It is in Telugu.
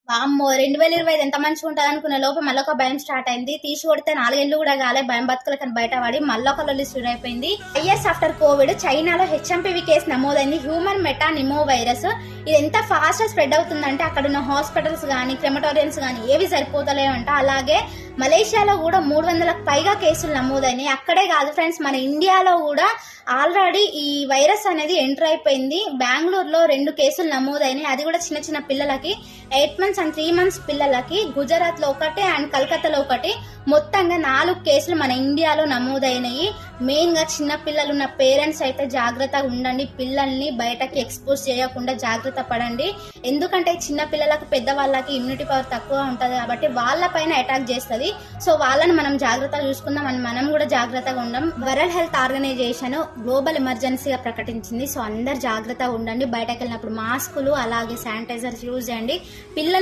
వామ్మో! 2025 ఎంత మంచిగుంటది అనుకునే లోపు మళ్ళొక భయం స్టార్ట్ అయింది. తీసి కొడితే 4 ఏళ్ళు గూడా గాలే భయం బతుకులకని బయట పడి మళ్ళొక లొల్లి స్టార్ట్ 5 years ఆఫ్టర్ కోవిడ్ చైనాలో హెచ్ఎంపీవీ కేసు నమోదైంది. Human మెటానిమో virus. ఇది ఎంత ఫాస్ట్ స్ప్రెడ్ అవుతుందంటే అక్కడున్న హాస్పిటల్స్ గానీ, క్రెమటోరియన్స్ గానీ ఏవి సరిపోతలేవంట. అలాగే మలేషియాలో కూడా 300లకు పైగా కేసులు నమోదైనాయి. అక్కడే కాదు ఫ్రెండ్స్, మన ఇండియాలో కూడా ఆల్రెడీ ఈ వైరస్ అనేది ఎంటర్ అయిపోయింది. బెంగళూరులో 2 కేసులు నమోదైనాయి. అది కూడా చిన్న చిన్న పిల్లలకి 8 months and 3 months పిల్లలకి. గుజరాత్ లో ఒకటి అండ్ కలకత్తాలో ఒకటి. మొత్తంగా 4 కేసులు మన ఇండియాలో నమోదైనాయి. మెయిన్ గా చిన్న పిల్లలు ఉన్న పేరెంట్స్ అయితే జాగ్రత్తగా ఉండండి. పిల్లల్ని బయటకి ఎక్స్పోజ్ చేయకుండా జాగ్రత్త పడండి. ఎందుకంటే చిన్న పిల్లలకు పెద్దవాళ్ళకి ఇమ్యూనిటీ పవర్ తక్కువ ఉంటది కాబట్టి వాళ్ళ పైన అటాక్ చేస్తుంది. సో వాళ్ళని మనం జాగ్రత్తగా చూసుకుందాం అని మనం కూడా జాగ్రత్తగా ఉందాం. వరల్డ్ హెల్త్ ఆర్గనైజేషన్ గ్లోబల్ ఎమర్జెన్సీగా ప్రకటించింది. సో అందరు జాగ్రత్తగా ఉండండి. బయటకు వెళ్ళినప్పుడు మాస్కులు అలాగే శానిటైజర్స్ యూజ్ చేయండి. పిల్లల్ని